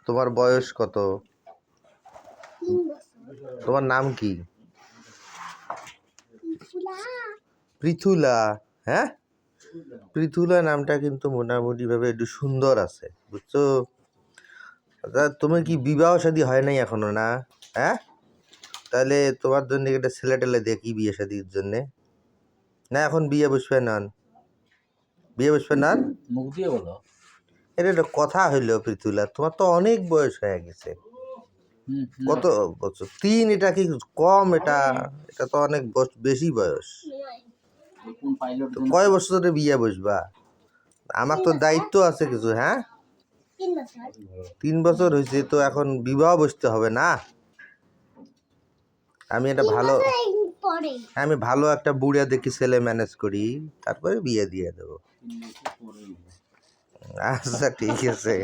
তোমার বয়স কত? তোমার নাম কি? পৃথুলা। হ্যাঁ, পৃথুলা নামটা কিন্তু মোটামুটি ভাবে একটু সুন্দর আছে, বুঝছো? তুমি কি বিবাহ শাদী হয় নাই এখনো? না? হ্যাঁ, তাহলে তোমার জন্য একটা ছেলে টেলে দেখি বিয়ে শাদীর জন্যে। না এখন বিয়ে বসবে নন? বিয়ে বসবে নন? মুখ দিয়ে বলো। এটা একটা কথা হইলো পৃথুলা, তোমার তো অনেক বয়স হয়ে গেছে। কত বছর? 3? এটা কি কম? এটা এটা তো অনেক বেশি বয়স। তো কয় বছর ধরে বিয়ে বসবা? আমার তো দায়িত্ব আছে কিছু। হ্যাঁ, 3 বছর হয়েছে তো, এখন বিবাহ বসতে হবে না? আমি ভালো একটা বুড়িয়া দেখি ছেলে ম্যানেজ করি, তারপরে বিয়ে দিয়ে দেবো। আচ্ছা ঠিক আছে।